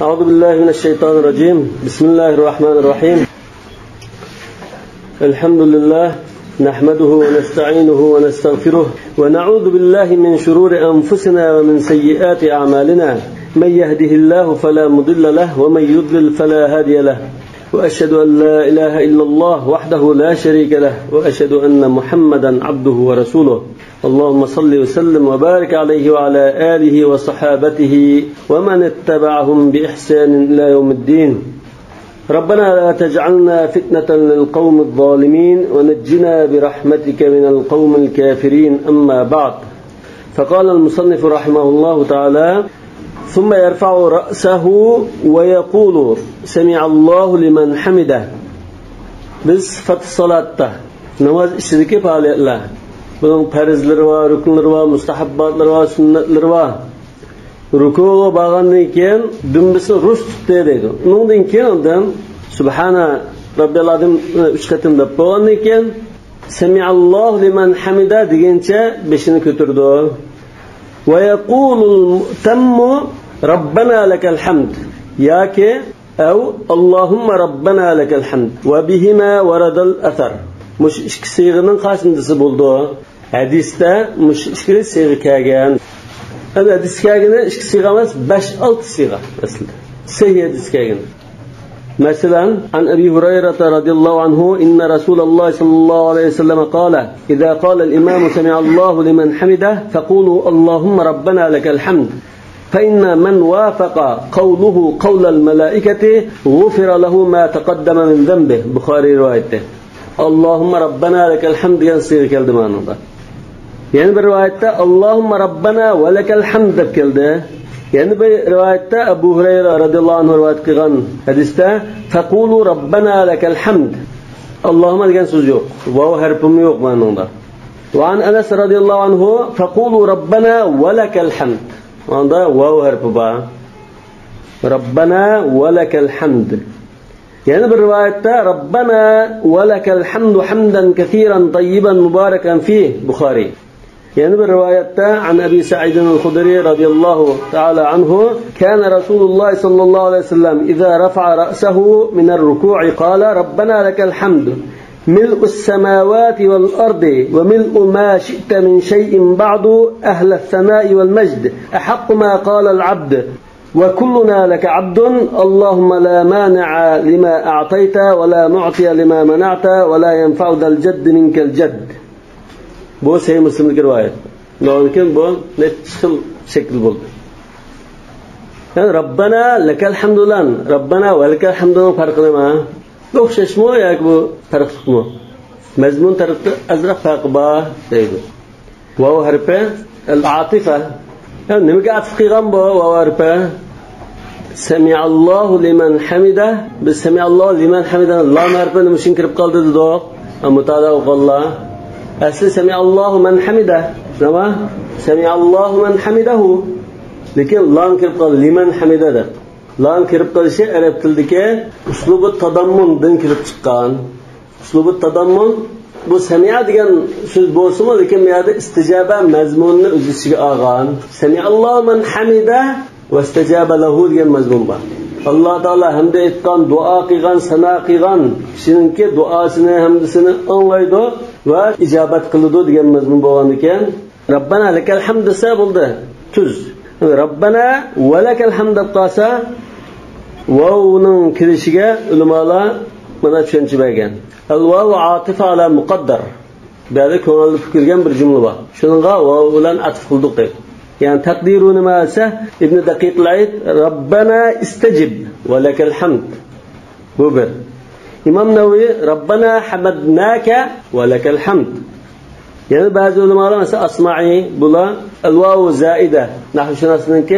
أعوذ بالله من الشيطان الرجيم. بسم الله الرحمن الرحيم. الحمد لله نحمده ونستعينه ونستغفره ونعوذ بالله من شرور أنفسنا ومن سيئات أعمالنا. من يهده الله فلا مضل له ومن يضلل فلا هادي له. وأشهد أن لا إله إلا الله وحده لا شريك له وأشهد أن محمدا عبده ورسوله. اللهم صل وسلم وبارك عليه وعلى آله وصحابته ومن اتبعهم بإحسان إلى يوم الدين. ربنا لا تجعلنا فتنة للقوم الظالمين ونجنا برحمتك من القوم الكافرين. أما بعد، فقال المصنف رحمه الله تعالى: ثم يرفع رأسه ويقول سمع الله لمن حمده. biz sıfat salatda namaz işideki faaliyetler, bunun farzları var, rükünleri var, mustahabbatları var, sünnetleri var. Rukuğa bağlandığı keyin dümbisi ruş tuttu deydi. Ondan keyin ondan Subhana Rabbiyal Azim 3 katım deb bo'lgandan keyin Semiallahu liman hamida degancha beshini ko'tardi. Va yaqulul mu'tammu Rabbana lakal hamd yoki أو اللهم ربنا لك الحمد وبهما ورد الأثر. مش ikki siyg'aning qaysisi bo'ldi? Hadisda mush ikki siyg'a kelgan. Hadis kelgani ikki siyg'a emas, 5-6 siyg'a aslida. Sahih hadis kelgan. Masalan, an Abi Hurayra radhiyallahu anhu inna Rasulullah sallallahu alayhi wasallam qala: "Idza qala al-imam sami'a Allahu liman hamidah faqulu Allahumma rabbana lakal hamd." فإن من وافق قوله قول الملائكة غفر له ما تقدم من ذنبه. بخاري روايته. اللهم ربنا لك الحمد ينصير كالدمانه. يعني بروايته اللهم ربنا ولك الحمد كالده. يعني بروايته أبو هريرة رضي الله عنه رواية كغن حديثه فقولوا ربنا لك الحمد. اللهم لكن سوزيو وهو هربم يوق مانه. وعن أنس رضي الله عنه فقولوا ربنا ولك الحمد. عندها واو حرف با ربنا ولك الحمد. يعني بالرواية ربنا ولك الحمد حمدا كثيرا طيبا مباركا فيه. بخاري. يعني بالرواية عن أبي سعيد الخدري رضي الله تعالى عنه كان رسول الله صلى الله عليه وسلم إذا رفع رأسه من الركوع قال ربنا لك الحمد ملء السماوات والأرض وملء ما شئت من شيء بعد أهل الثناء والمجد أحق ما قال العبد وكلنا لك عبد اللهم لا مانع لما أعطيت ولا معطي لما منعت ولا ينفع ذا الجد منك الجد. Bu Sahih Müslim'deki rivayet. Lakin bu netçil şekil buldu. Yani Rabbana lekel hamdulan, Rabbana ve lekel hamdunun farkı ne? O'xshashmi yoki bu farqmi? Mazmun tarafda azroq farqi bor deydi. Vav harfi al-atifa. Yani nimaga atf qilgan bu vav harfi? Sami'allahu liman hamida. Biz sami'allahu liman hamida lam harfi nima uchun kirib qoldi dedik? Mutada o'qillar. Asli sami'allahu man hamida. Nima? Sami'allahu man hamidahu. Lekin lam kirib qoldi liman hamida deb. Lan kirib qolishi arab tilidagi uslubi tadammundan kirib chiqqan. Uslubi tadammun bu sami'a degan so'z bo'lsa-mu, lekin bu yerda istijaba mazmunini o'z ichiga olgan. Sami'allohu man hamida va istajaba lahu degan mazmun bor. Alloh taolo hamda aytgan, duo qilgan, sana qilgan kishiningki duosini, hamdisini anglaydi va ijobat qiladi degan mazmun bo'lgan ekan. Rabbana lakal hamd desa bo'ldi. Tuz. Rabbana va lakal hamd deb qolsa vavning kirishiga ulamolar mana tushuncha bergan. Al-vav atifa ala muqaddar. Bu yerda ko'ngilli fikirgan bir jumla bor. Shuningga vav bilan atf qildik deb. Yani taqdiru nima esa Ibn Daqiq al-Aid Rabbana istajib va lakal hamd. Bu bir. İmam Navawi Rabbana hamadnaka va lakal hamd. Yani bazı ulamalar mesela Asma'i bular al-vav zaida. Nahvshunosniki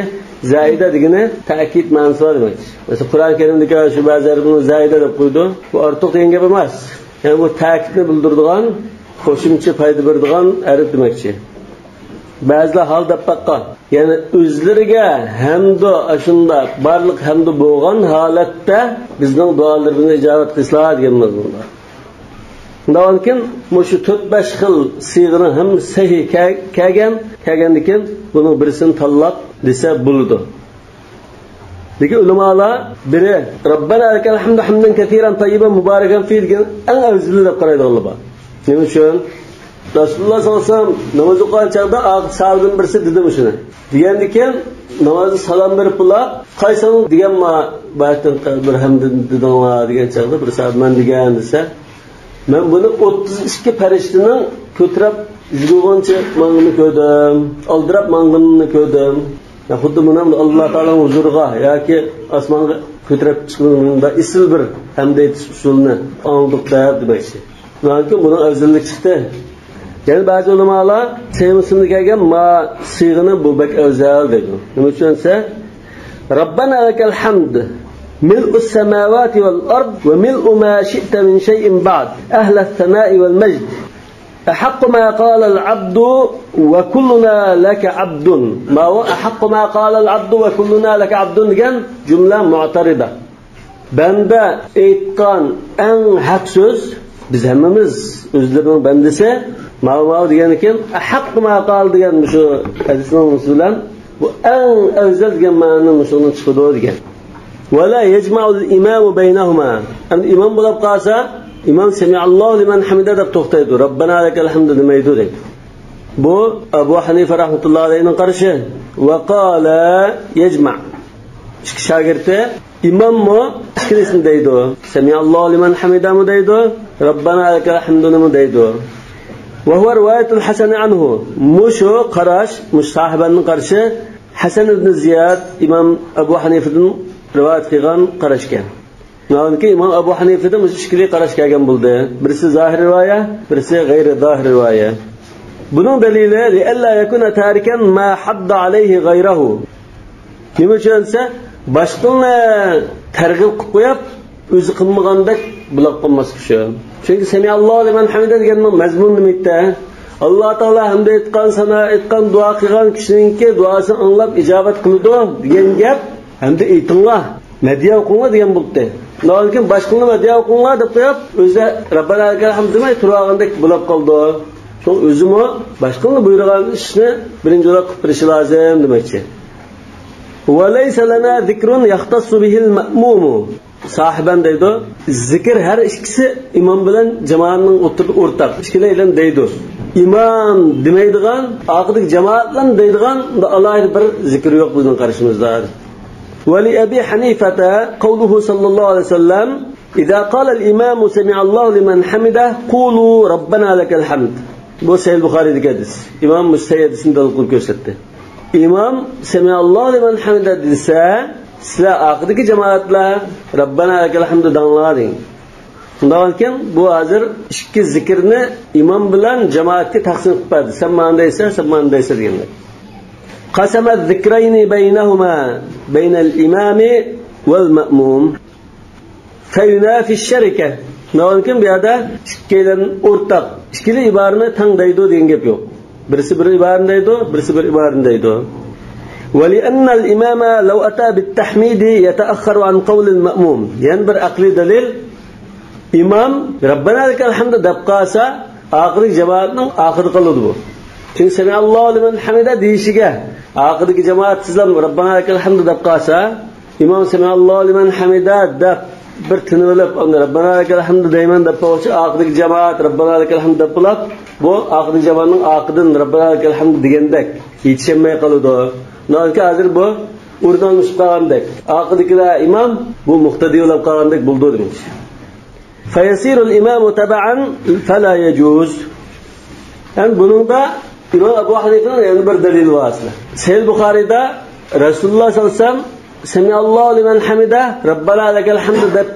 zaida degani ta'kid ma'nosi demak. Mesela Qur'on Karimdagi shu ba'zilar buni zaida deb qo'ydi. Bu ortiq degan gap emas. Yani bu ta'kidni bildiradigan, qo'shimcha foyda beradigan arif demakchi. Ba'zilar hal deb baqqan. Yani o'zlariga hamdu ashunda barliq hamdu bo'lgan holatda bizning duolarimizni ijobat qilsalar degan mazmunda. Lekin mushu 4-5 xil siyg'ani ham sahih kelgandan keyin buni birisini tanlab desa bo'ladi. Lekin ulamalar biri Rabbana lakal hamdu hamdan katiran tayyiban mubarakan fi degan eng afzali deb qaraydi Alloh. Nima uchun? Rasululloh sollallohu alayhi vasallam namoz o'qigan chaqda sahobadan birisi dedi shuni. Degandikan namozga salom berib bular qaysan degan ma baytdan bir hamd dedinglar degan chaqda bir sahoba men degan desa, men buni 32 farishtaning ko'tarib yurgancha mangini ko'rdim, oldirab mangini ko'rdim. Xuddi buni Alloh taolaning huzuriga yoki osmonga ko'tarib chiqishda isl bir hamd etish usulini anglab demoqchi. Lekin buning afzallik chiqdi. Yani bazı ulamalar sevimsizlik kelgan ma siyg'ini bu bek afzal dedi. Nima uchunsa Rabbana lakal hamd mil'us samawati wal ard wa mil'u ma shi'ta min shay'in ba'd ahla as-sama'i wal majd أحق ما قال العبد وكلنا لك عبد ما هو أحق ما قال العبد وكلنا لك عبد degan jumla mu'tarida. Banda aytgan eng haq so'z biz hammamiz o'zlarining bandasi ma'lum degan ekan haq ma qal degan shu hadisning usulan bu eng afzal degan ma'noni shuni chiqadi degan. Wala yajma'u al-imam baynahuma. Am imom bo'lib qolsa imom sami'allohu liman hamida deb to'xtaydi. Rabbana lakal hamdu demaydi deydi. Bu Abu Hanifa rahmatullohi alayhining qarashi. Va qala yajma'. Shogirdi imommi ikkilisini deydi. Sami'allohu liman hamida mu deydi. Rabbana lakal hamdu mu deydi. Va huwa riwayatul Hasan anhu. Mushu qarash musahibaning qarashi Hasan ibn Ziyad imom Abu Hanifadan rivoyat qilgan qarashgan. Navki imom Abu Hanifadan mushkili qarash kelgan bo'ldi. Birisi zohir rivoya, birisi g'ayri zohir rivoya. Buning dalili li alla yakuna tarikan ma hadda alayhi ghayruhu. Nima uchunsa boshqani targ'ib qilib qo'yib o'zi qilmagandek buloq qilmas kishi. Chunki sami'allohu liman hamida deganning mazmuni nima? Alloh taolo hamd etgan, sana etgan, duo qilgan kishiningki duosini anglab ijobat qiladi degan gap hamda aytinglar. Madiya o'qinglar degan bo'ldi. Lekin boshqani madiya o'qinglar deb qo'yib, o'zi Rabbana lakal hamd demay turgandek bo'lib qoldi. Shu o'zimi boshqani buyurgan ishni birinchi o'rab qilib berish lozim demoqchi. Va laysa lana zikrun yaxtassu bihil ma'mum. Sahiban deydi, zikr har ikkisi imom bilan jamoatning o'rtaq. Ikkilaydan deydi. Imom demaydigan, oxirgi jamoat bilan deydigan alohida bir zikr yo'q bizning qarashimizda. ولأبي حنيفة قوله صلى الله عليه وسلم إذا قال الإمام سمع الله لمن حمده قولوا ربنا لك الحمد. Bu Sahih Buxoriyda hadis. İmam Müsteyd ismida qilib ko'rsatdi. İmam sami Allohu liman hamida desa, sizlar oxirgi jamoatlar Rabbana lakal hamdu danglaring. Shundan keyin bu hozir ikki zikrni imom bilan jamoatga taqsim qilib berdi. Sen mandaysa, sen mandaysa deganlar. قسم الذكرين بينهما بين الإمام والمأموم فينافي الشركة. Mümkün bir ada ikkilen ortak. İkili ibarını tangdaydı degan gap yo'q. Birisi bir ibarını deydi, birisi bir ibarını deydi. ولأن الإمام لو أتى بالتحميد يتأخر عن قول المأموم. Yani bir akli dalil imam Rabbana lakal hamdu deb qolsa oxirgi jamoatning oxiri qiladi bu. Çünkü sami Allohu liman hamida deyishiga oxirgi jamoat sizlar Rabbana lakal hamdu deb qolsa imom sami Allohu liman hamida deb bir tinilib Rabbana lakal hamdu deyman deb qo'ysa oxirgi jamoat Rabbana lakal hamdu deb qilib bu oxirgi jamoatning oqidan Rabbana lakal hamdu degandek yetishmay qoladi. Nolki hozir bu o'rnalib qolgandek oxirgilar imom bu muqtadiy bo'lib qolgandek bo'ldi demoqchi. فيصير الإمام تبعا فلا يجوز. Yani bunun da İmam Abu Hanifa'nın yani bir delil var aslında. Sahih Buxoriyda Rasululloh sallallohu alayhi vasallam Sami'allohu liman hamida Rabbana lakal hamdu deb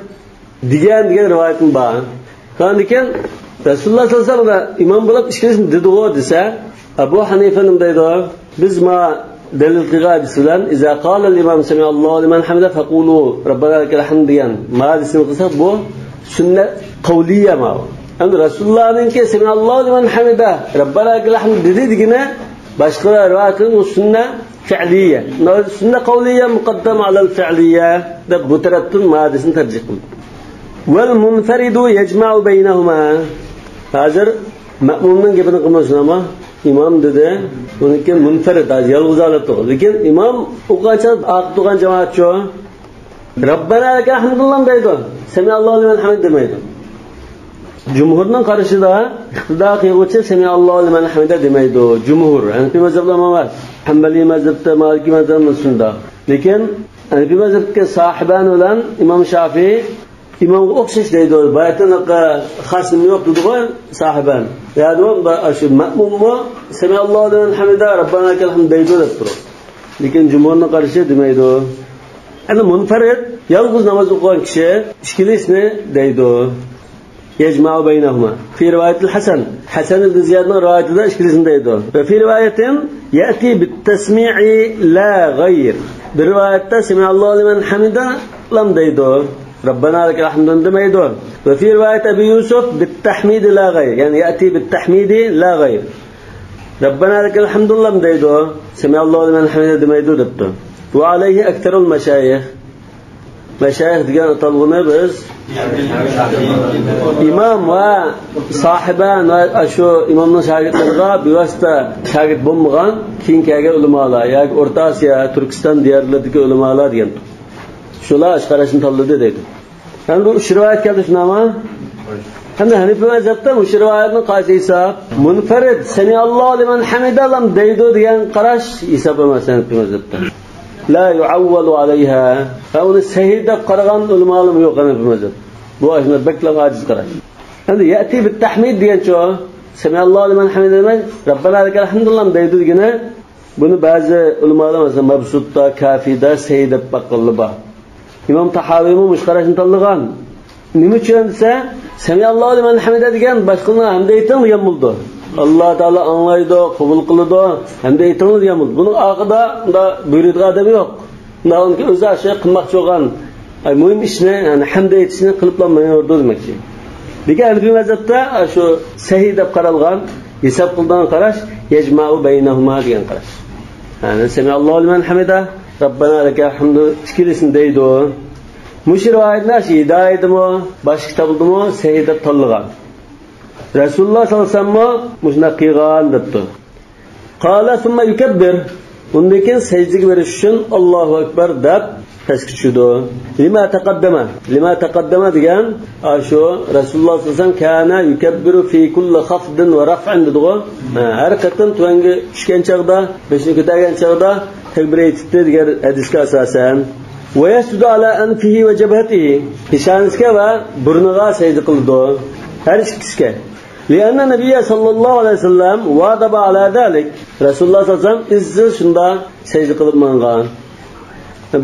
degan rivoyatim bor. Qandikan Rasululloh sallallohu alayhi vasallam imom bo'lib ishkilishni dedi-ku desa, Abu Hanifa nima deydi? Biz ma dalil qilgan iza qala al-imam Sami'allohu liman hamida faqulu Rabbana lakal hamdu degan. Ma desini qilsak bu sunnat qavliya ma. Endi Rasulullah'ninki Sami'allohu liman hamida Rabbana lakal hamd dedigina boshqa rivoyatning sunna fi'liya. Sunna qavliya muqaddama ala al-fi'liya deb bu tarafdan ma'disini tarjih qildi. Wal munfaridu yajma'u baynahuma. Hozir ma'mumning gapini qilmasnama imom dedi, uniki munfarid yolg'iz olib turdi. Lekin imom o'qancha oqib turgan jamoatchi Rabbana lakal hamdullah deydi. Semiallahu limen hamid demaydi. Jumhurning qarashida iqtido qiluvchi semiallahu limen hamida demaydi. Jumhur, Hanafi mazhabida emas. Hanbali mazhabda, Maliki mazhabda shunda. Lekin Hanafi mazhabga sohiban bilan Imom Shafiy imomga o'xshash deydi. Bayatanaqa xasmi yo'q dedi-ku sohiban. Ya'ni shu ma'mummi semiallahu limen hamida Rabbana lakal hamd deydi deb turadi. Lekin jumhurning qarashi demaydi. Ana munfarid yolg'iz namoz o'qigan kishi ikkilisini deydi. Yajma'u baynahuma. Fi rivayatil Hasan, Hasan ibn Ziyadning rivoyatida ikkilisini deydi. Va fi rivayatin ya'ti bit tasmi'i la ghayr. Bir rivoyatda sami'allohu liman hamida lam deydi. Rabbana lakal hamdun demaydi. Va fi rivoyat Abi Yusuf bit tahmid la ghayr. Yani ya'ti bit tahmid la ghayr. Rabbana lakal hamdun lam deydi. Sami'allohu liman hamida demaydi debdi. Ve aleyhi ekterul meşayih. Meşayih degan atalg'uni biz imom va sohiban va shu imomning shogirdlariga bevosita shogird bo'lmagan keyin kelgan ulamolar yoki O'rta Osiyo, Turkiston diyorlaridagi ulamolar degan. Shular qarashni tanladi deydi. Endi bu rivoyat keldi shunami? Hamda Hanifi mazhabda bu rivoyatning qaysi hisob? Munfarid samiallohu liman hamida lam deydi degan qarash hisob emas Hanifi mazhabda. La yu'awwalu alayha. Uni sahih deb qaragan ulamolar yo'q Hanifi mazhab. Bu ashna bakla ajiz qarash. Endi ya'ti bit tahmid degancha samiallohu liman hamida demak Rabbana lakal hamdulillah deydi degani buni ba'zi ulamolar masalan Mabsutda, Kafida sahih deb baqilib bor. Imom Tahaviymi mushqarashni tanlagan. Nima uchun desa samiallohu liman hamida degan boshqani hamda ayting degan bo'ldi. Allah Taala anlaydı, qabul qiladi, hamda ayting degan bo'ldi. Buning oqida unda buyuradigan odam yo'q. Unda unga o'zi şey qilmoqchi bo'lgan muhim ishni, ya'ni hamda aytishni qiliblanmaydi demoqchi. Lekin Hanifi mazhabda shu sahih deb qaralgan, hisob qilgan qarash yajma'u baynahuma degan qarash. Ya'ni samiallohu liman hamida Rabbana lakal hamdu ikkilisini deydi. Mush rivoyatlar hidayatmi, boshqa kitobdimi sahih deb tanlagan. Rasululloh sallallohu alayhi vasallam mushna qilgan debdi. Qala thumma yukabbir. Undan keyin sajdaga berish uchun Allohu akbar deb tashkil tushdi. Lima taqaddama degan shu Rasululloh sallallohu alayhi vasallam kana yukabbiru fi kulli khafdin va raf'in dedi-ku. Har qatam tuanga tushgan chaqda, beshini ko'targan chaqda takbir aytibdi degan hadisga asosan. Va yasjudu ala anfihi va jabhatihi. Peshonasiga va burniga sajda qildi. Har ikkisiga. لأن النبي صلى الله عليه وسلم واظب على ذلك. Rasululloh sallallohu alayhi vasallam izzi shunda sajda qilib mangan.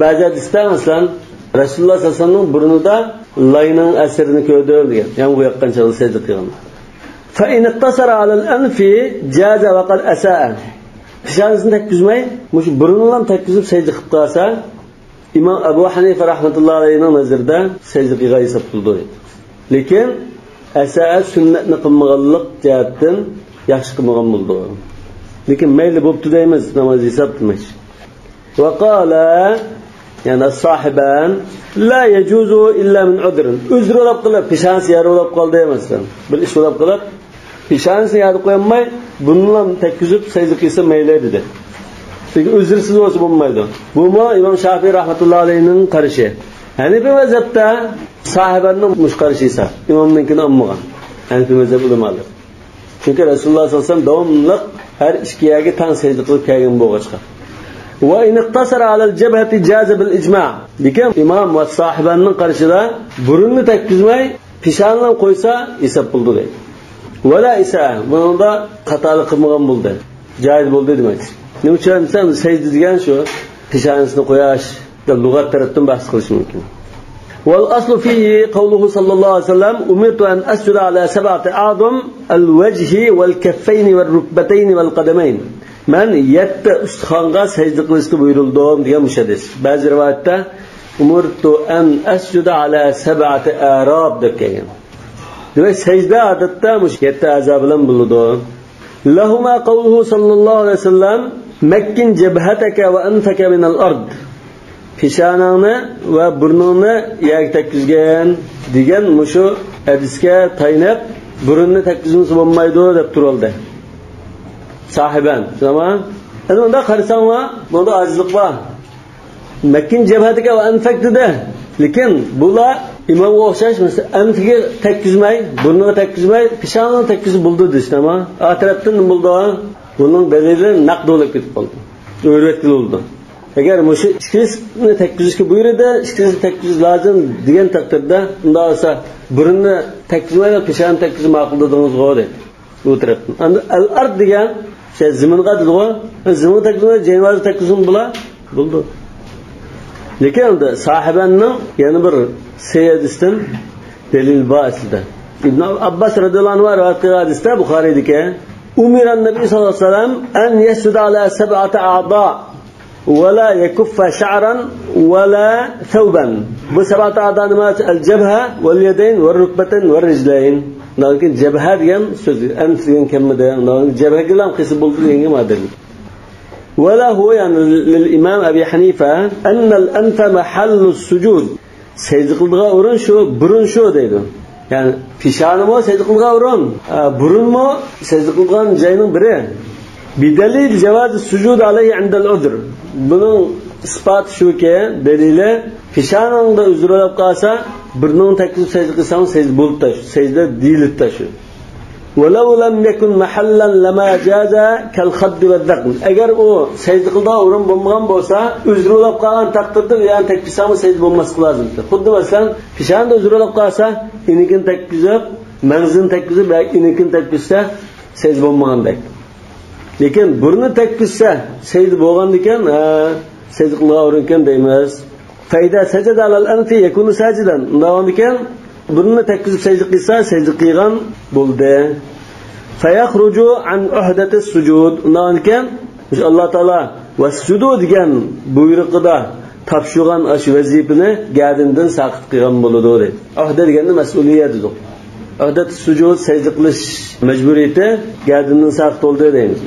Ba'zi hadisda masalan Rasululloh sallallohu alayhi vasallamning burnida layning asrini ko'rdim degan. Yani bu yoqqan chaqda sajda qilgan. Fa in ittasara ala al-anfi jaza wa qad asaa. Peshonasini takkizmay, mush burnidan takkizib sajda qilib qolsa, Imom Abu Hanifa rahmatullohi alayhining nazarida sajda qilgan hisob qildi. Lekin asaa sunnatni qilmaganlik jihatdan yaxshi qilmagan bo'ldi. Lekin mayli bo'pti deymiz, namoz hisob qilmish. Va qala yani as-sohiban la yajuzu illa min udr. Uzr olib qilib peshonasi yarib olib qoldi emasdan. Bir ish olib qilib peshonasini yarib qo'ymay, bundan takkizib sajda qilsa mayli dedi. Lekin uzrsiz bo'lsa bo'lmaydi. Bu Imom Shafiy rahmatullohi alayhining qarashi. Hanifi mazhabda sahibanning mushqarishi esa imomninkini olmagan. Hanifi mazhab ulamolar. Chunki Rasululloh sallallohu alayhi vasallam davomli har ishkiyaga tan sajda qilib kelgan bo'lg'achqa. Va in iqtasara ala al-jabhati jaza bil ijma'. Lekin imom va sahibanning qarashida burunni takkizmay peshonani qo'ysa hisob bo'ldi deydi. Wala isa bunda xatolik qilmagan bo'ldi. Joiz bo'ldi demak. Nima uchun desam sajda degan shu peshonasini qo'yash lug'at tarafdan bahs qilish mumkin. Wal aslu fihi qawluhu sallallohu alayhi vasallam umirtu an asjuda ala sab'ati a'zam al-wajhi wal kaffayn wal rukbatayn wal qadamayn. Men 7 ustixonga sajda qilishni buyurildim degan mushadis. Ba'zi rivoyatda umirtu an asjuda ala sab'ati arab deb kelgan. Demak sajda odatda mush 7 a'zo bilan bo'ladi. Lahuma qawluhu sallallohu alayhi vasallam makkin jabhataka va anfaka min al-ard. Peshonangni va burningni yerga takkizgan degan mushu hadisga taynab burunni takkizmasa bo'lmaydi deb turoldi. Sahiban, tamam? Endi unda qarasanglar, bunda ojizlik bor. Makkin jabhatiga va anfak dedi. Lekin bular imomga o'xshash anfiga tekkizmay, burniga tekkizmay, peshoniga tekkizib bo'ldi deysizmi? Atrofdan nima bo'ldi? Buning dalili naqd bo'lib ketib qoldi. O'rgatildi. Agar o'sha ikkisini tekkizishga buyurdi, ikkisini tekkizish lozim degan taqdirda, unda bo'lsa burunni tekkizmay, peshoni tekkizib ma'qul dedingiz-ku deydi. Bu tarafdan. Endi al-ard degan şey ziminga dedi-ku. Zimin tekkizmay, jenvazni tekkizib bo'ldi. Lekin endi sahibaning yana bir sayyidisdan dalil bor aslida. Ibn Abbas radhiyallohu anhu rivoyat qilgan hadisda Buxoriydagi Umira an-nabiy sallallohu alayhi vasallam an yasjuda ala sab'ati a'da wa la yakuffa sha'ran wa la thawban. Bu sab'ati a'da nima? Al-jabha wal yadayn wal rukbatayn wal rijlayn. Lekin jabha degan so'z anf degan kamida, jabhaga ham qisib bo'ldi degan ma'noda. ولا هو يعني للإمام أبي حنيفة أن الأنف محل السجود سجد قلدغا أورن شو برن شو ديدو يعني peshani mo sajda qilgan o'rin, burun mo sajda qilgan joyning biri. Bidalil javoz sujud alayhi inda al-udr. Buning isbot shuki, dalili peshaningda uzrlab qolsa, burning taklif sajda qilsang sajda bo'lib tash, sajda deyilib tash. ولو لم يكن محلا لما جاز كالخد والذقن. Agar o sajda qilgan o'rin bo'lmagan bo'lsa, uzrlab qolgan taqdirda yani takbisami sajda bo'lmaslik lozim. Xuddi masalan, peshanda uzrlab qolsa, inikin takbizib, manzin takbizib, inikin takbizsa sajda bo'lmagandek. Lekin burni takbizsa sajda bo'lgan ekan, sajda qilgan o'rin ekan deymiz. Fayda sajada alal anfi yakunu sajidan. Undan ekan burni takbizib sajda qilsa, sajda qilgan bo'ldi. Fayakhruju an uhdati sujud. Undan ekan Alloh taolo vasjudu degan buyrug'ida topshirgan ash vazifani gadindan saqit qilgan bo'ladi dedi. Ahda degani mas'uliyat dedi. Ahdat sujud sajda qilish majburiyati gadindan saqit bo'ldi deymiz.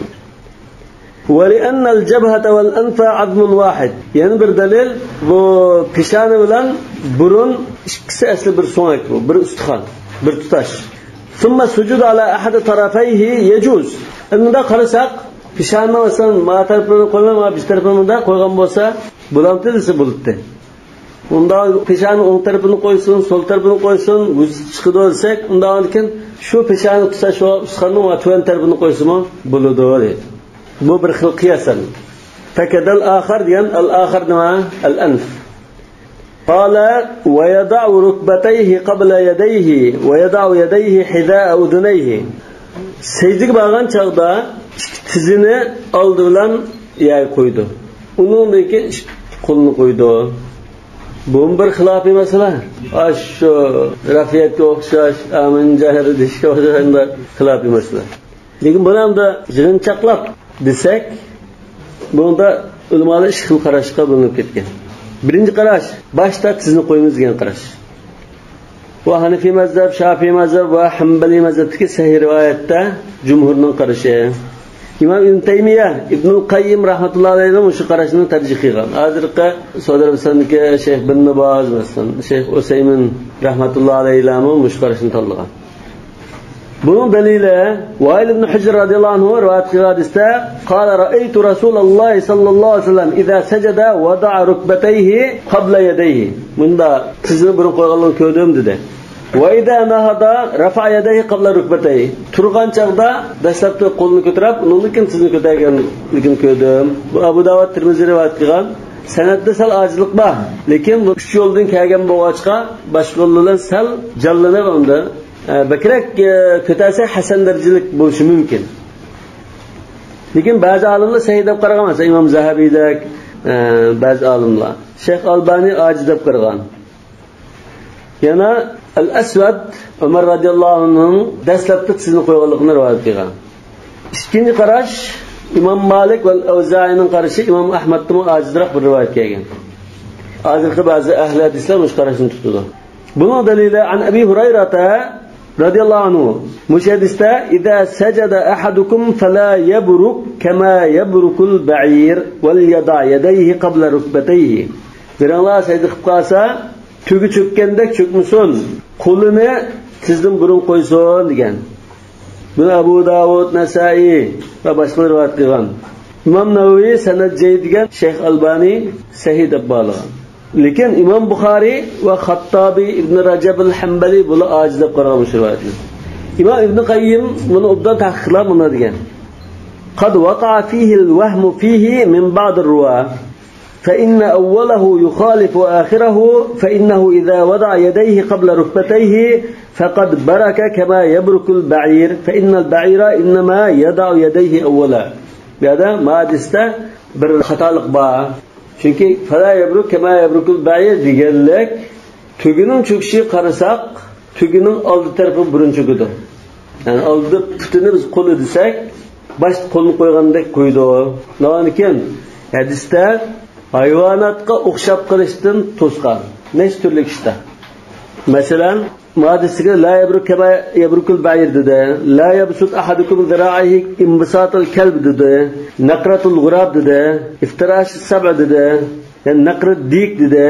Wa li anna al-jabhata wal anfa 'azmun wahid. Yani bir dalil bu peshani bilan burun ikkisi asli bir so'ngak bu, bir ustixon, bir tutash. Thumma sujud ala ahad tarafayhi yajuz. Unda qarasak peshani masalan ma tarafini qo'ymay, ma biz tarafini qo'ygan bo'lsa, bulamti desa bo'libdi. Unda peshani o'ng tarafini qo'ysin, so'l tarafini qo'ysin, o'zi chiqadi desak, undan keyin shu peshani tutash va ustixonning tuvan tarafini qo'ysimi bo'ladi deydi. Bu bir xil qiyasan. Fakadal akhar degan al-akhar nima? Al-anf. Qala wa yada'u rukbatayhi qabla yadayhi wa yada'u yadayhi hida'a udunayhi. Sajdaga borgan chaqda tizini oldi bilan yay qo'ydi. Undan keyin qo'lni qo'ydi. Bu bir xilofiy masala. Shu rafiyatga o'xshash, amin jahri deshga o'xshaganda xilofiy masala. Lekin buni ham da jirinchaqlab desak, bunda ulamolar ikki xil qarashga bo'linib ketgan. Birinchi qarash, boshda tizni qo'ymiz degan qarash. Bu Hanafiy mazhab, Shafiy mazhab va Hanbali mazhabdagi sahih rivoyatda jumhurning qarashi. İmam İbn Taymiye, İbn Qayyim rahmatullohi alayhi shu qarashni tarjih qilgan. Hozirgi Saudi Arabistondagi Shayx Bin Baz masalan, Shayx Usaymin rahmatullohi alayhi shu qarashni tanlagan. Bunun dalili Vail ibn Hujr radhiyallohu anhu rivoyat qilgan hadisda qala ra'aytu Rasululloh sallallohu alayhi vasallam idza sajada wada'a rukbatayhi qabla yadayhi. Bunda tizni burun qo'yganligini ko'rdim dedi. Va idza nahada rafa'a yadayhi qabla rukbatayhi. Turgan chaqda dastlabki qo'lni ko'tarib, undan keyin tizni ko'targanligini ko'rdim. Bu Abu Dawud Tirmiziy rivoyat qilgan. Sanatda sal ojizlik bor, lekin bu uch yo'ldan kelgan bo'g'achqa boshqa yo'llardan sal jallanib unda bakrak ko'tarsa hasan darajalik bo'lishi mumkin. Lekin ba'zi olimlar sahih deb qaragan, masalan Imom Zahabiydek ba'zi olimlar, Shayx Albani ojiz deb qaragan. Yana Al-Aswad Umar radhiyallohu anhuning dastlabki tizni qo'yganligini rivoyat qilgan. Ikkinchi qarash İmam Malik va Al-Awza'ining qarashi Imom Ahmadning ojizroq bir rivoyat kelgan. Hozirgi ba'zi ahli hadislar mush qarashni tutadi. Buning dalili an Abi Hurayrata radhiyallohu anhu mushadista idza sajada ahadukum fala yabruk kama yabrukul ba'ir wal yada yadayhi qabla rukbatayhi. Birolar sajda qilib qolsa, tugi cho'kkanda cho'kmasin, qo'lini tizdan burun qo'ysin degan. Buni Abu Dawud, Nasa'i va boshqalar rivoyat qilgan. Imom Navaviy sanad jayd degan, Shayx Albani sahih deb bolagan. Lekin İmam Buxoriy va Xattabi Ibn Rajab al-Hanbali buni ojiz deb qaragan rivoyatni. İmam İbn Qayyim buni obdan tahqiqlab buni degan. Qad waqa'a fihi al-wahm fihi min ba'd ar-ruwa فإن أوله يخالف آخره فإنه إذا وضع يديه قبل ركبتيه فقد برك كما يبرك البعير فإن البعير إنما يضع يديه أولا. بهذا ما دسته بالخطالق با. Çünkü فلا يبرك كما يبرك البعير diyenler tügünün çöküşü qarasak tügünün aldı tarafı burun çöküdü. Yani aldı pütünü biz kolu desek baş kolunu koygandek koydu. Ne var iken hadiste hayvanatqa o'xshab qilishdan to'sqan. Necha turli ishda. Masalan, hadisga la yabruk kama yabrukul ba'ir dedi. La yabsut ahadukum zira'ihi inbisatul kalb dedi. Naqratul ghurab dedi. Iftirash sab'a dedi. Yani naqrat dik dedi.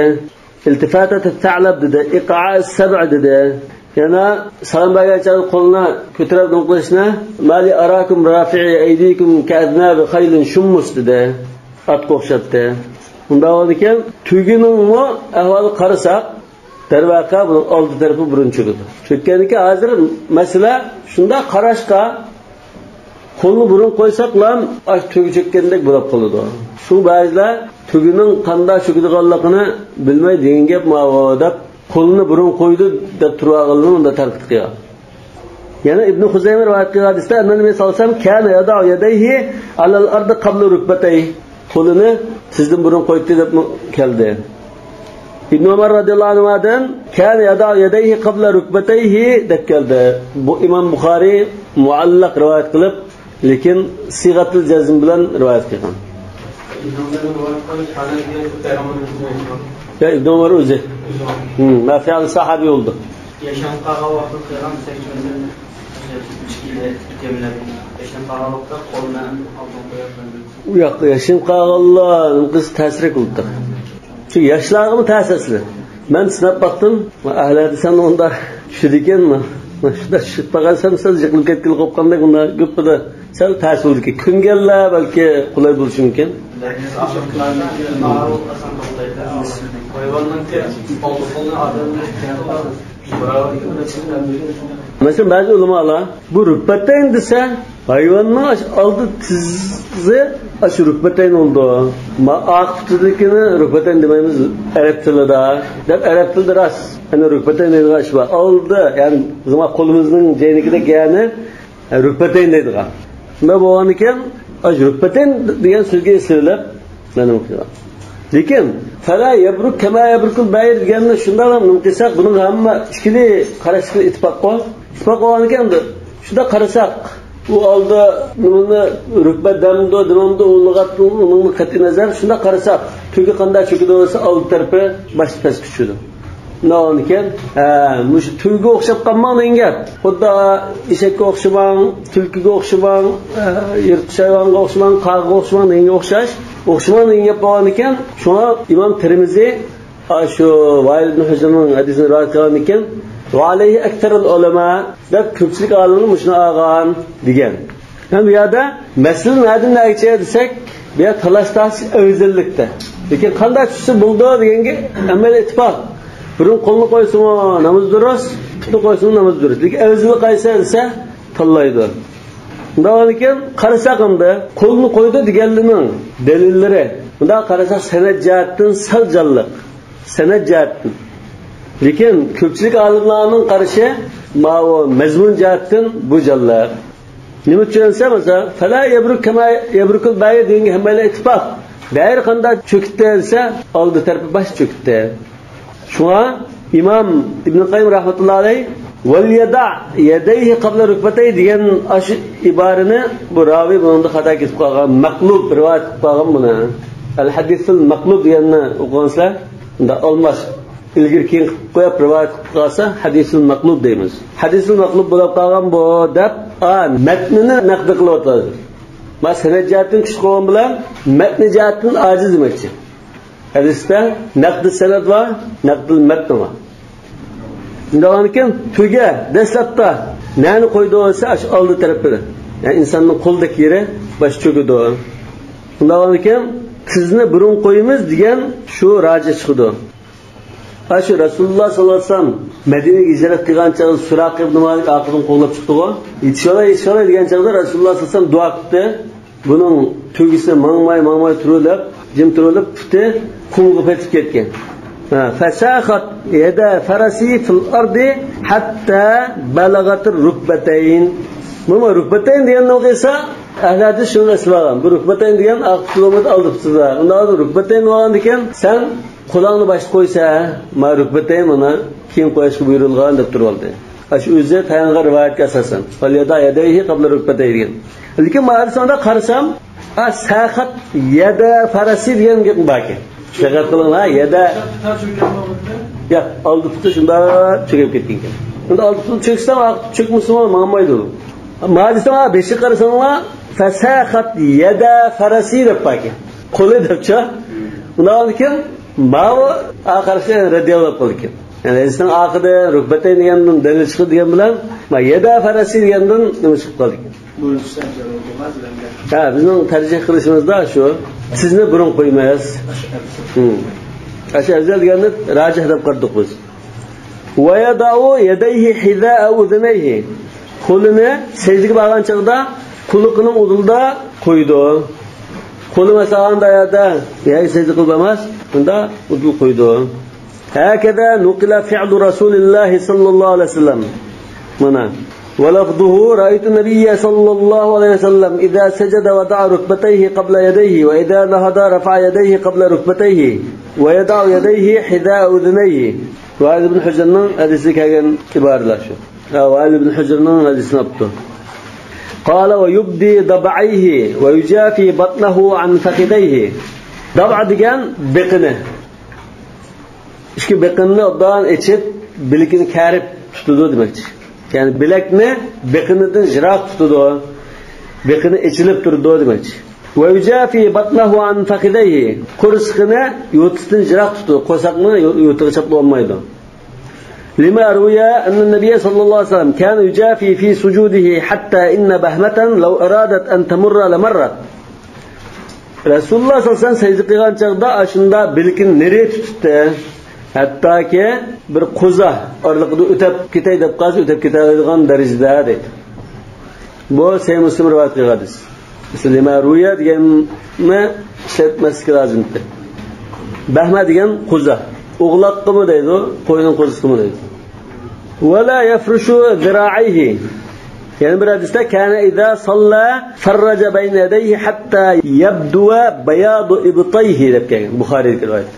İltifatat al-tha'lab dedi. Iqa'a as-sab'a dedi. Yani salom bergancha qo'lni ko'tarib qilishni mali arakum rafi'i aydikum ka'adnabi khaylin shummus dedi. Atqa o'xshatdi. Bunda oldikan tugining ahvoli qarasak darvaqa bu oldi tarafi burun cho'kadi. Cho'kkaniki hozir masala shunda qarashqa qo'lni burun qo'ysak ham tugi cho'kkandek bo'lib qoladi. Shu ba'zilar tugining qanday cho'kadiganligini bilmay degan gap ma'voda qo'lni burun qo'ydi deb turganligini unda tanqid qilgan. Yana Ibn Xuzayma rivoyat qilgan hadisda Annabi sallallohu alayhi vasallam kana yada'u yadayhi alal ardi qabla rukbatayhi qo'lini sizdan burun qo'ydi deb keldi. İbn Umar radhiyallohu anhudan kana yada'u yadayhi qabla rukbatayhi deb keldi. Bu İmam Buxoriy muallaq rivoyat qilib, lekin sigatul jazm bilan rivoyat qilgan. Ya İbn Umar o'zi. Mafiyal sahabi oldu. Yaşam qag'an vaqt qilgan sektorda ichkiga temlab yaşam qag'an vaqtda qo'lni oldin qo'yib u yoqda yashim qag'anlar qiz ta'sir qildi. Shu yoshlarga ta'sirli. Men sinab baqdim, ahli san unda tushdi ekanmi? Mana shunda tushib qolsam siz yiqilib ketgan qopqanda bunda ko'pida sal ta'sirli. Kungellar balki qulay bo'lishi mumkin. Mesela bazı ulamalar bu rükbetten dese hayvanın aldı tizi aşı rükbetten oldu. Ma aktudakini rükbetten dememiz Arap tilida. Dep Arap tilida ras. Hani rükbetten dediği aşı var. Aldı yani zaman kolumuzun cenikide yani rükbetten dediği. Ne bu anken aşı rükbetten diyen sözge söylep benim okuyorum. Lekin fala yabruk kama yabrukul bayir deganni shunda ham nimqisak buning hamma ikkili qarashga ittifoq qilgan ekanda shunda qarasak u oldi nimani rukbat damdo dimomda ulg'atni uning qat'iy nazar shunda qarasak tugi qanday cho'kida bo'lsa old tarafi bosh pastga tushadi. Nima ekan? Mush tugiga o'xshab qolmang degan. Xuddi eshakka o'xshamang, tulkiga o'xshamang, yirtqich hayvonga o'xshamang, qarg'aga o'xshamang degan o'xshash. O'xshamang degan gap bo'lgan ekan. Shuna Imom Termiziy shu Va'il ibn Hujrning hadisini rivoyat qilgan ekan. Va alayhi aktarul ulama deb ko'pchilik olimlar shuni olgan degan. Ham bu yerda mas'ul nadinlarcha desak, bu yer talashtash o'zillikda. Lekin qanday tushsa bo'ldi deganga amal ittifoq. Burun qo'lni qo'ysin namoz durust, putni qo'ysin namoz durust. Lekin o'zini qaysa desa tanlaydi. Bundan keyin qarasak hamda qo'lni qo'ydi deganligining dalillari. Bunda qarasak sanad jihatdan sal jalliq. Sanad jihatdan. Lekin ko'pchilik olimlarning qarashi ma'vo mazmun jihatdan bu jalliq. Nima uchun desa, masalan, fala yabruk kama yabrukul bayir degan hammalar ittifoq. Bayir qanday cho'kitdi desa, oldi tarafi bosh cho'kitdi. Şuna İmam İbn Qayyim rahmetullahi alayhi vel yada yadayhi qabla rukbatayhi degan aşı ibarəni bu ravi bunda xato ketib qolgan, maqlub rivoyat qilib qolgan buni. Al hadisul maqlub deganni o'qiganlar unda olmas ilgir keyin qo'yib rivoyat qilib qolsa hadisul maqlub deymiz. Hadisul maqlub bo'lib qolgan bu deb matnini naqd qilib o'tadi. Mas sanad jihatdan kuch qo'ygan bilan matn jihatdan ojiz demoqchi. Hadisda naqd sanad va naqd matn va. Bundan keyin tuga dastlabda nani qo'ydi olsa oldi tarafida. Yani insonning qo'ldagi yeri bosh cho'kidi. Bundan keyin sizni burun qo'yimiz degan shu raji chiqdi. Shu Rasululloh sollallohu alayhi vasallam Madinaga hijrat qilgan chog'da Suraq ibn Malik oqidan qo'llab chiqdi-ku. Yetisholay degan chog'da Rasululloh sollallohu alayhi vasallam duo qildi. Buning tugisi mangmay turib, jim turib puti qumga petib ketgan. Fasakhat yada farasi fil ardi hatta balaghat rukbatayn. Buni rukbatayn deganni o'qisa, ahli shuni eslagan. Bu rukbatayn degan 6 kilometr oldibsizda. Undan rukbatayn bo'lgan ekan, sen qo'lingni boshga qo'ysa, ma rukbatayn mana keyin qo'yishga buyurilgan deb turibdi. Shu o'zi Payg'ambar rivoyatga asosan. Falyada yadayhi qabla rukbatayn degan. Lekin ma'rifanda qarasam, sakhat yada farasi degan gap bor ekan. Shaqat qilinglar, yada ya oldi puti shunda cho'kib ketgan. Unda oldi puti cho'ksa, cho'kmasa ma'maydi. Ma'rifanda beshi qarasanglar, fasakhat yada farasi deb bor ekan. Qo'li debcha. Undan keyin Bawo qarshi radiyallohu qilgan. Yani inson aqida rukbatay degandan dalil chiqdi degan bilan yada farasi degandan nima chiqib qoldi ekan. Ha, bizning tarjih qilishimizda shu, sizni burun qo'ymaysiz. Afzal deganda rajih deb qardik biz. Va yada'u yadayhi hida'a udhnayhi. Qo'lini secdga bo'lgan chog'da quliqining udulda qo'ydi. Qo'li masalanda yada secde qilmas, bunda udul qo'ydi. Hakada nuqila fi'lu Rasululloh sallallohu alayhi vasallam. Mana ولفظه رأيت النبي صلى الله عليه وسلم إذا سجد وضع ركبتيه قبل يديه وإذا نهض رفع يديه قبل ركبتيه ويضع يديه حذاء أذنيه. وهذا ابن حجر حديث كان كبار لا شو. وهذا ابن حجر حديث نبته. قال ويبدي ضبعيه ويجافي بطنه عن فخذيه. ضبع ديgan بقنه. İşte beqinni obdan içib bilkini kərib tutudu deməkdir. Yani biləkni beqinidən jiroq tutudu. Beqini içilib turdu deməkdir. Ve yujafi batnahu an faqidayhi. Qursqini yo'tidan jiroq tutudu. Qo'saqni yo'tiga chapib olmaydi. Lima ruya anna nabiy sallallohu alayhi vasallam kana yujafi fi sujudihi hatta inna bahmatan law aradat an tamurra lamarrat. Rasululloh sallallohu alayhi vasallam secde qilgan chaqda ashunda bilkini nereye tutdi? Hatta ki bir qo'za orliqida o'tib ketay deb qaz o'tib ketadigan darajada dedi. Bu Sahih Muslim rivoyat qilgan hadis. Lima ruya deganni ishlatmaslik lozim. Bahma degan qo'za. O'g'loqqimi deydi, qo'yning qo'zisimi deydi. Wala yafrushu zira'ihi. Yani bir hadisda kana idza salla farraja bayna yadayhi hatta yabdu bayadu ibtayhi deb kelgan Buxoriy rivoyat.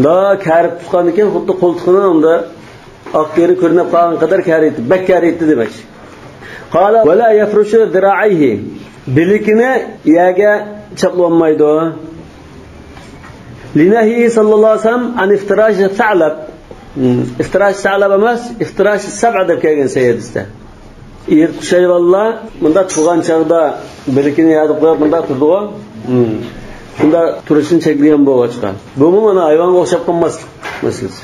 Da kərib tutqan ekan, xuddi qo'ltiqini unda oq teri ko'rinib qolgan qadar kəriydi, bak kəriydi demak. Qala wala yafrushu zira'ihi. Bilikini yaga chaplanmaydi. Linahi sallallohu alayhi vasallam an iftirash sa'lab. Iftirash sa'lab emas, iftirash sab'a deb kelgan sayyidista. Yirtqish hayvonlar bunda tug'an chog'da bilikini yadib qo'yib bunda turdi-ku. Bunda turishini cheklagan bo'g'achqa. Bu mana hayvonga o'xshab qolmaslik masalasi.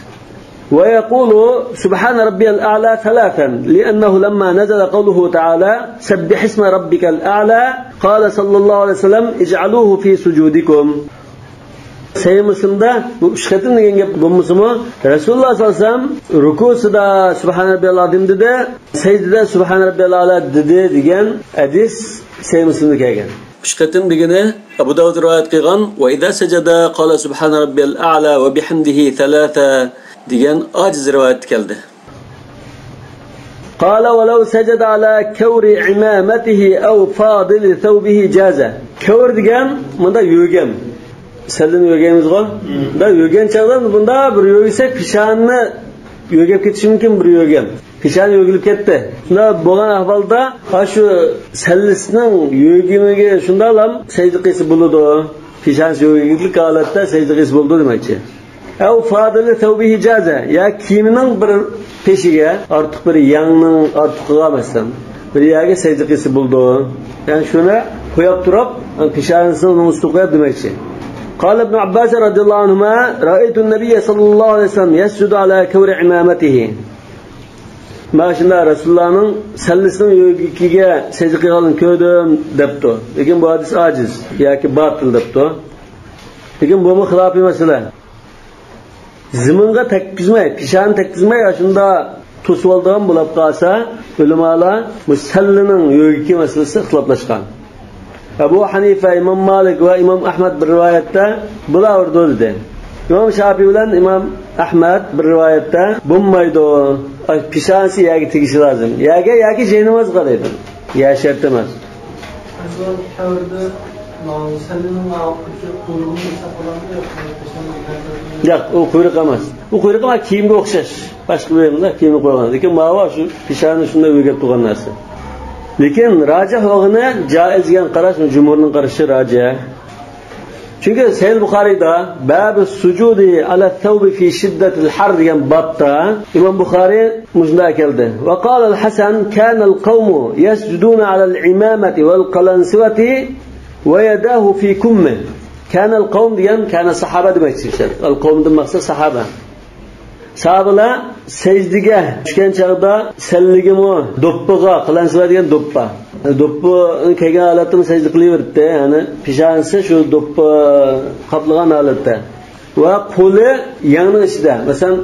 Wa yaqulu subhana robbiyal a'la thalathan li'annahu lamma nazala qawluhu ta'ala sabbih isma rabbikal a'la qala sallallohu alayhi vasallam ij'aluhu fi sujudikum. Sahih Muslimda bu ishqatim degan gap bo'lmasimi? Rasululloh sollallohu alayhi vasallam rukusida subhana robbiyal azim dedi, sajdada subhana robbiyal a'la dedi degan hadis Sahih Muslimda kelgan. Ishqatim degani Abu Dawud rivoyat qilgan va idza sajada qala subhana robbiyal a'la va bihamdihi thalatha degan ojiz rivoyat keldi. Qala wa law sajada ala kawri imamatihi aw fadil thawbihi jaza. Kawr degan bunda yo'gam. Saldan yo'gaymiz-ku. Da yo'gan chaqda bunda bir yo'gisa pishonni yo'gab ketishi mumkin bir yo'gam. Pishan yo'gilib ketdi. Shunda bo'lgan ahvolda shu sallisning yo'gimiga shunday ham sajda qilsa bo'ladi. Pishan yo'gillik holatda sajda qilsa bo'ladi demakchi. Aw fadil thawbihi jaza. Ya kiyimining bir peshiga ortiq bir yangning ortiqiga emasdan bir yerga sajda qilsa bo'ladi. Yani shuni qo'yib turib, pishanisini ustiga qo'yib demakchi. قال ابن عباس رضي الله عنهما رأيت النبي صلى الله عليه وسلم يسجد على كور عمامته. Maşında Resulullah'ın sallisinin yo'giga secde qilganini ko'rdim debdi. Lekin bu hadis aciz yoki batıl debdi. Lekin bu xilofiy masala. Ziminga tekkizmay, pishani tekkizmay shunda to'sib olgan bo'lib qolsa, ulamolar musallining yo'g'iki masalasi ixtiloflashgan. Abu Hanifa, Imom Malik va Imom Ahmad bir rivoyatda bular dedi. Imom Shafiy bilan Imom Ahmad bir rivoyatda bo'lmaydi. Pishansi yoki tegishi lozim. Yoki jeynamoz qiladi. Ya shart emas. Yo'q, u quyruq emas. U quyruq emas, kiyimga o'xshash. Boshqa bo'lmaydi, kiyimga qo'ygan. Lekin ma'vo shu pishani shunday o'ygab turgan narsa. Lekin rajih o'g'ini jaiz degan qarash, jumhurning qarashi rajih. Çünkü Sahih Buxoriyda bab sujudi ala thawbi fi shiddatil har degan babda Imom Buxoriy mujna keldi. Va qala al-Hasan kana al-qawmu yasjuduna ala al-imamati wal qalansivati va yadahu fi kummi. Kana al-qawm degan kana sahaba demakchi. Al-qawmdan maqsad sahaba. Sahabalar secdega tushgan chaqda salligimi, do'ppiga, qalansiva degan do'ppa. Do'ppi kelgan holatda sajda qilaverdi, ya'ni pishansi shu do'ppi qaplagan holatda. Va qo'li yangning ichida. Masalan,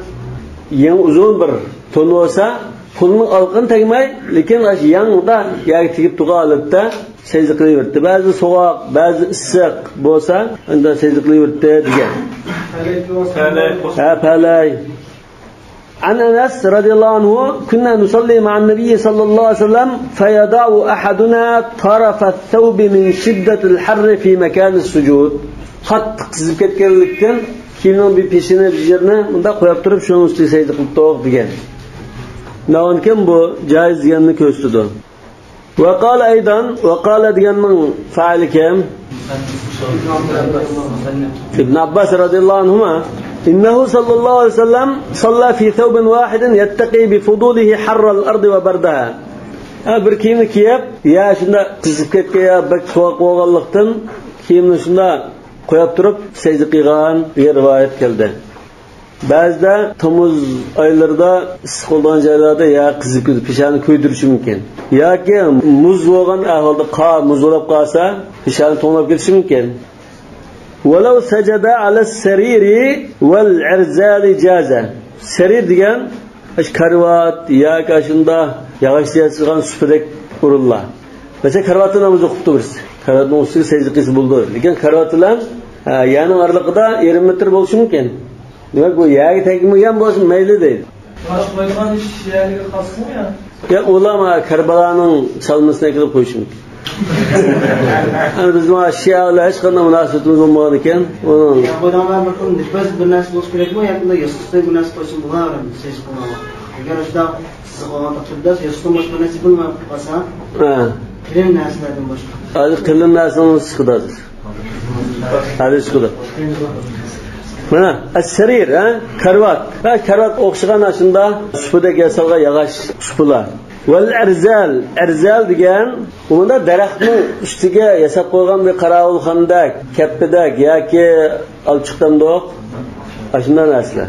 yang uzun bir to'ni bo'lsa, qo'lning orqani tegmay, lekin o'sha yangda yoki tegib turgan holatda sajda qilaverdi. Ba'zi so'g'oq, ba'zi issiq bo'lsa, unda sajda qilaverdi degan. Palay. عن أنس رضي الله عنه كنا نصلي مع النبي صلى الله عليه وسلم فيضع أحدنا طرف الثوب من شدة الحر في مكان السجود خط قزib ketganlikdan kiyimning bir peshini bir yerni bunda qo'yib turib shuni ustiga sajda qilib to'q degan. Navonkim bu joiz deganni ko'rsatdi. Va qala aydan va qala deganning fa'ili kim? Ibn Abbas radhiyallohu anhuma إنه صلى الله عليه وسلم صلى في ثوب واحد يتقي بفضوله حر الأرض وبردها. Bir kiyimni kiyib, ya shunda qizib ketgan ya bir sovuq bo'lganlikdan kiyimni shunda qo'yib turib sajda qilgan degan rivoyat keldi. Ba'zida Tomuz oylarida issiq bo'lgan joylarda ya qizib ketib pishani ko'ydirishi mumkin. Yoki muz bo'lgan ahvolda muz bo'lib qolsa, pishani to'nab ketishi mumkin. ولو سجد على السرير والعرزال جازا. Serir degan karvat yoki shunda yog'och yasirgan supadak o'rinlar. Mesela karvatni namoz o'qibdi birisi. Karvatning ustiga sajda qilsa bo'ldi. Lekin karvat bilan yana oraliqda 20 metr bo'lishi mumkin. Demak bu yoki tegmagan bo'lsa mayli deydi. Boshqa ish yerga xosmi ya? Ya ulama Karbalaning salmasini qilib qo'yish mumkin. Biz bu Shialar hech qanday munosabatimiz bo'lmagan ekan, uni odamlar bir kun biz bir narsa bo'lish kerakmi, yoki yasqisda bir narsa qilishim bo'larmi, siz qilmagan. Agar shunda siz qilgan taqdirda yasqisda boshqa narsa bo'lmay qolsa, qiyin narsalardan boshqa. hozir qiyin narsani siqdasiz. Hadis qilib. Mana as-sarir, karvat. Karvat o'xshagan shunda supudagi yasalgan yog'och supular. Val arzal degan unda daraxtning ustiga yasab qo'ygan bir qarovulxondak, kappidak yoki olchiqdamdoq ashunday narsalar.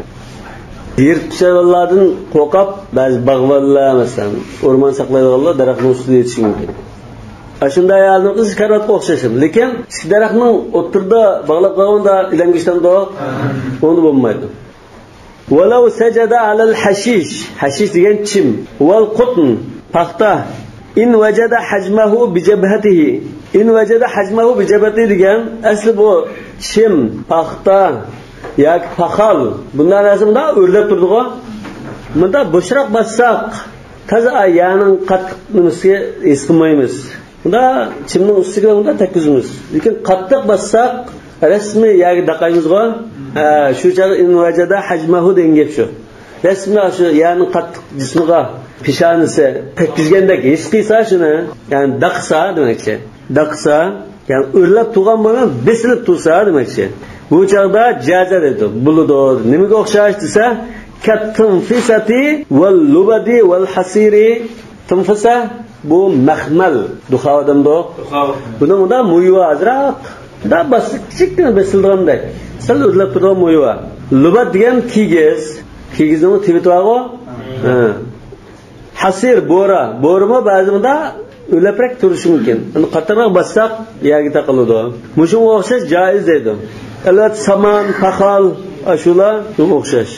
Yirtqichlardan qo'rqib, ba'zi bog'bonlar masalan, o'rmon saqlaydiganlar daraxtning ustida yetishi mumkin. Ashunday ayolning qiz karvatga o'xshashim, lekin daraxtning o'tirda bog'lab qo'yganda ilangichdandoq uni bo'lmaydi. ولو سجد على الحشيش degan chim wal qutn paxta in wajada hajmahu bi jabhatihi degan asli bu chim paxta yoki paxal bundan narsa o'rlab turdi-ku. Bunda bo'shroq bassaq toza ayaning qattiq nimasiga his qilmaymiz. Bunda chimning ustiga bunda takkizimiz. Lekin qattiq bassaq rasmiy yoki daqaymiz-ku. Shu chaqda invajada hajmahu degan gap shu. Rasmiy shu ya'ni qattiq jismiga pishanisi takkizgandek his qilsa shuni, ya'ni daqsa demakchi. Daqsa, ya'ni o'rlab turgan bo'lgan besilib tursa demakchi. Bu chaqda jaza dedi. Buludo nimaga o'xshash desa, katunfisati val lubadi val hasiri. Tunfisa bu mahmal, duha odamda. Bunda muyva azroq. Da basiq kichikgina besilgandek. Sal o'rlab turgan mo'yva. Lubat degan kigizni tibitog'o. Hasir bo'rimi ba'zida o'laprak turishi mumkin. Uni qattiqroq bassaq yoki taqiladi. Mushunga o'xshash joiz deydi. Elbette saman, pakal, aşula o'xshash.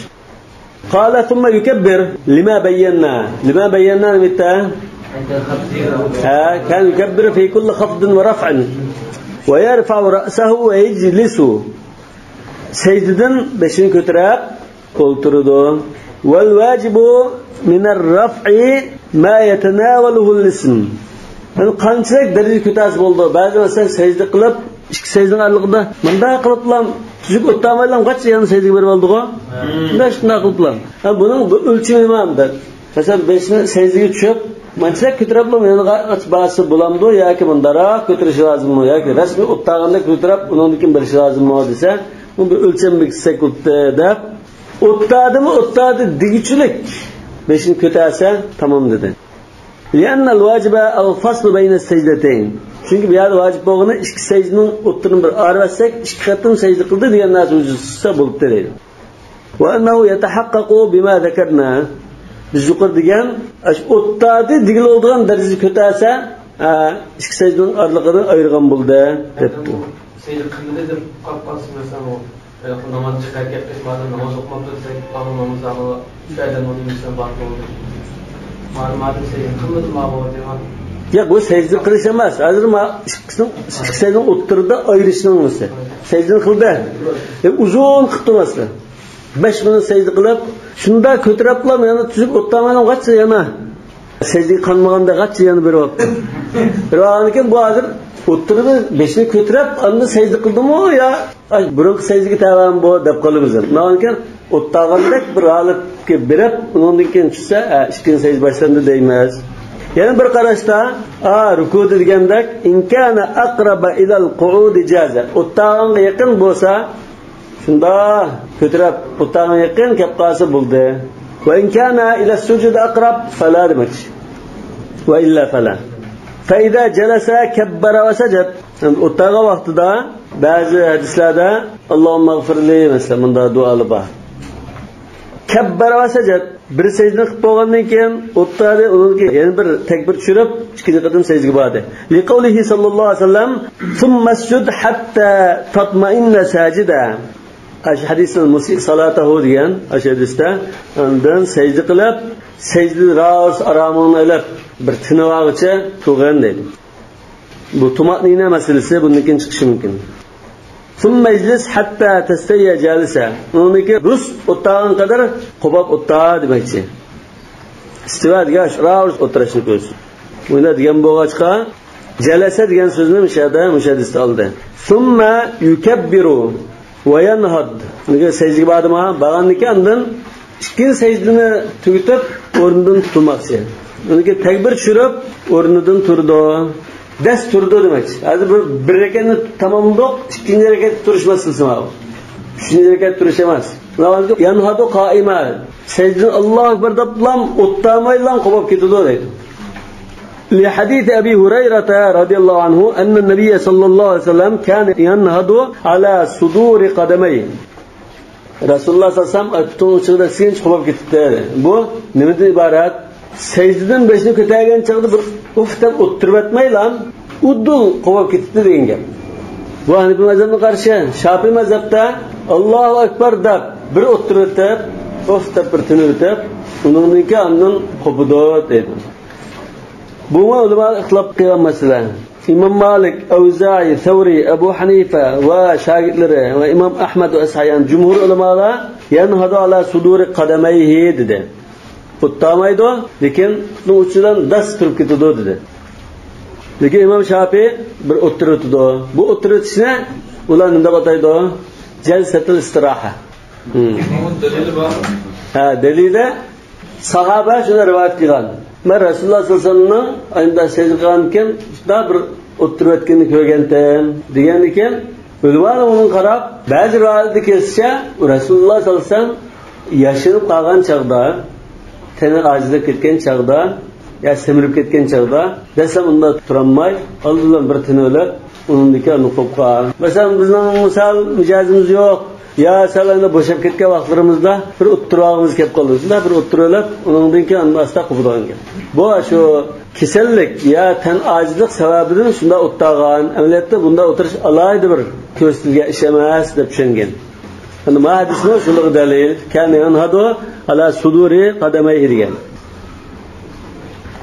Qala thumma yukabbir lima bayyana mita كان يكبر في كل خفض ورفع ويرفع رأسه ويجلس secdeden beşini kötürüp kolturudu. Vel vacibu minel raf'i ma yetenaveluhul ism. Yani qanchalik daraja ko'tasi bo'ldi. Ba'zi masalan secde qilib, ikki secdening aralığında bunday qiliblam, tuzuk o'tmaylam, qancha yana secdega berib oldi-ku. Shunday qiliblam. Ha buning o'lchami nimada? Masalan 5ni secdega tushib, qanchalik ko'tariblam, yana qancha ba'si bo'lamdi yoki bundaroq ko'tarish lozimmi yoki rasmiy o'taganda ko'tarib, undan keyin berish lozimmi desa, bu bir o'lcham bekitsak deb o'ttadi degichilik 5ni ko'tarsa tamom dedi. لأن الواجب الفصل بين السجدتين. Çünkü bir yerde vacip olduğunu iki secdenin o'ttirini bir aralasak, ikki qatdan secde qildi degan narsa o'zisa bo'lib turadi. Wa annahu yatahaqqaqu bima zakarna. Biz yuqori degan o'ttadi degil oldigan daraja ko'tarsa, ikki secdening araligini ayirgan bo'ldi debdi. Secde qildi deb qolsa masalan o namoz chiqargan qismada namoz o'qib tursak, namozlarni shaydan o'rnimizdan bor bo'ldi. Ma'lumotni secde qildi ma'lumot Ya bu secde qilish emas. Hozir ikki secdening o'ttirida ayirishning o'zi. Secde qildi. Uzun qildi. 5 minut secde qilib, shunda ko'tariblam, yana tuzib o'tamadim, qancha yana secde qilmaganda qancha yana beryapti. Biroq bu hozir o'ttirib 5ni ko'tarib, endi secde qildimi yo burungi secdega tavam bu deb qolamiz. Menimcha o'ttagandek bir holatga berib, undan keyin tushsa, ikkinchi secde boshlandi deymiz. Yani bir qarashda ruku degandek inkana aqraba ila al-qu'ud jaza. O'ttaganga yaqin bo'lsa, shunda ko'tarib o'ttaganga yaqin kelib qolsa bo'ldi. Va inkana ila sujud aqrab fala demak. Va illa fala. Fa idza jalasa kabbara va sajad. O'ttaga vaqtida ba'zi hadislarda Allohumma g'firli mesela bunda duolar bor. Kabbara va sajad bir secde qilib bo'lgandan keyin o'ttadi, unga yana bir takbir tushirib, ikkinchi qadam secdega bordi. Li qawlihi sallallohu alayhi vasallam thumma sujud hatta tatma'inna sajida. Ash hadisning musi salatahu degan ash hadisda undan secde qilib, secde raus aromini olib bir tinavog'icha turgan deydi. Bu tumatnina masalasi bundan keyin chiqishi mumkin. ثم اجلس حتى تستوي جالسا. Uniki rus o'tgan qadar qo'bab o'tda demakchi. Istiva degan raus o'tirishni ko'z. Bunda degan bo'g'achqa jalasa degan so'zni mushadisda oldi. Thumma yukabbiru va yanhad. Nega secdega bordimi? Bag'annikan undan ikkinchi secdani tugatib o'rnidan turmoqchi. Unga takbir tushirib o'rnidan turdi. Dast turdi demek. Hozir bir rekatni tamomladik, ikkinchi rekat turish masalasi bor. Uchinchi rekat turish emas. Yanhadu qoima. Secde Allohu akbar deb lam o'ttamaylan qo'yib ketadi deydi. Li hadith Abi Hurayra radhiyallohu anhu anna an-nabiy sallallohu alayhi vasallam kana yanhadu ala suduri qadamayhi. Rasululloh sallallohu alayhi vasallam butun uchida sinch qo'yib ketdi. Bu nimadan iborat? Secdeden 5ni ko'targan chaqda bir uftab o'ttirib atmaylan, uddul qo'yib ketdi degan gap. Bu Hanifi mazhabga qarshi, Shafiy mazhabda Allohu akbar deb bir o'ttirib, uftab bir tinirib, uningki ondan qo'pidi dedi. Bu ulamo ixtilof qilgan masala. İmam Malik, Avza'i, Thawri, Abu Hanifa va shogirdlari va Imam Ahmad va Ashayan jumhur ulamolar yanhadu ala suduri qadamayhi dedi. O'ttamaydi, lekin uning uchidan dast turib ketadi dedi. Lekin Imam Shafiy bir o'ttirdi. Bu o'ttirishni ular nima deb ataydi? Jalsatul istiroha. Dalili bor. Dalili sahoba shuni rivoyat qilgan. Men Rasululloh sollallohu alayhi vasallamning ayında secde qilganken shunda bir o'ttirayotganini ko'rgandim degan ekan, ular uni qarab, ba'zi rivoyatda kelsa, Rasululloh sollallohu alayhi vasallam yashinib qolgan chaqda teni ajizlab ketgan chaqda, ya semirib ketgan chaqda desam unda turolmay, oldidan bir tini o'lib, uningdiki uni qo'yib qo'ygan. Masalan, bizning misol mijozimiz yo'q. Ya salanda boşab ketgan vaqtlarimizda bir o'ttirog'imiz kelib qoldi. Shunda bir o'ttirolab, undan keyin asta qilib bu shu kasallik ya tan ojizlik sababidan shunda o'ttirgan. Amaliyotda bunda o'tirish alayda bir ko'rsatilgan ish emas deb tushungan. Endi ma hadisni shunga dalil, kana yanhadu ala suduri qadamayhi degan.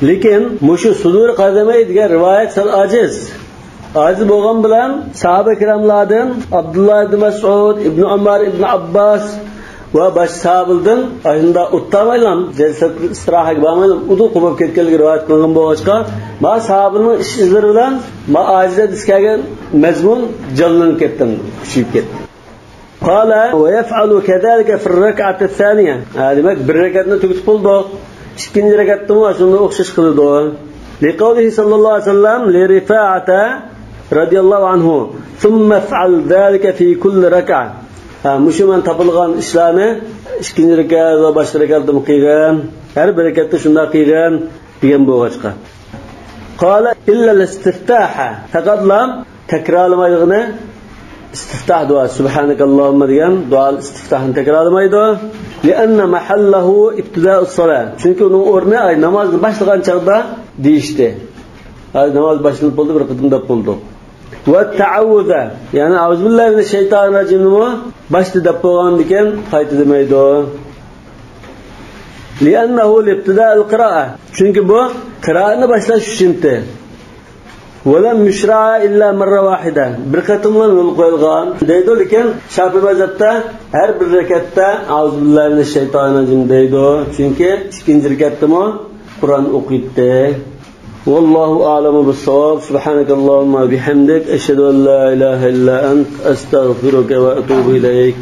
Lekin mushu suduri qadamayhi degan rivoyat sal ojiz. Aziz bo'lgan bilan sahaba kiramlardan Abdullah ibn Mas'ud, Ibn Umar, Ibn Abbas va boshqa sahabalardan ayında o'ttamaylam, jalsat istirohatga bormaylam, udu qilib ketganligi rivoyat qilingan bo'lg'achqa, ma sahabaning ish izlari bilan ma ajizda diskalgan mazmun jonlanib ketdi, kuchayib ketdi. Qala va yaf'alu kadhalika fi ar-rak'ati ath-thaniya. Demak, bir rakatni tugatib bo'ldi. Ikkinchi rakatda ham shunday o'xshash qildi. Liqawlihi sallallohu alayhi vasallam li Rifa'ata radiyallohu anhu thumma fa'al dhalika fi kulli rak'a. Mushiman topilgan ishlarni ikkinchi rakat va boshqa rakatda qilgan, har bir rakatda shunday qilgan degan bo'lg'achqa. Qala illa al-istiftaha. Faqat lam takrorlamaydig'ini istiftah duo subhanakallahumma degan duo istiftahni takrorlamaydi. Lianna mahallahu ibtida'us salat. Chunki uning o'rni namozni boshlagan chaqda deyishdi. Namoz boshlanib bo'ldi, bir qitim deb bo'ldi. Va ta'awuza, ya'ni auzubillahi minash shaytonir rojimni boshda deb bo'lgan ekan, qayta demaydi. Liannahu ibtida'ul qira'a. Chunki bu qira'atni boshlash uchundir. Wala mushra illa marra wahida. Bir qatimdan yo'l qo'yilgan. Deydi, lekin Shafiy mazhabda har bir rakatda auzubillahi minash shaytonir rojim deydi. Chunki ikkinchi rakatda Qur'on o'qiydi. Wallahu a'lamu bis-sawab. Subhanakallahumma bihamdik ashhadu an la ilaha illa ant astaghfiruka va atubu ilayk.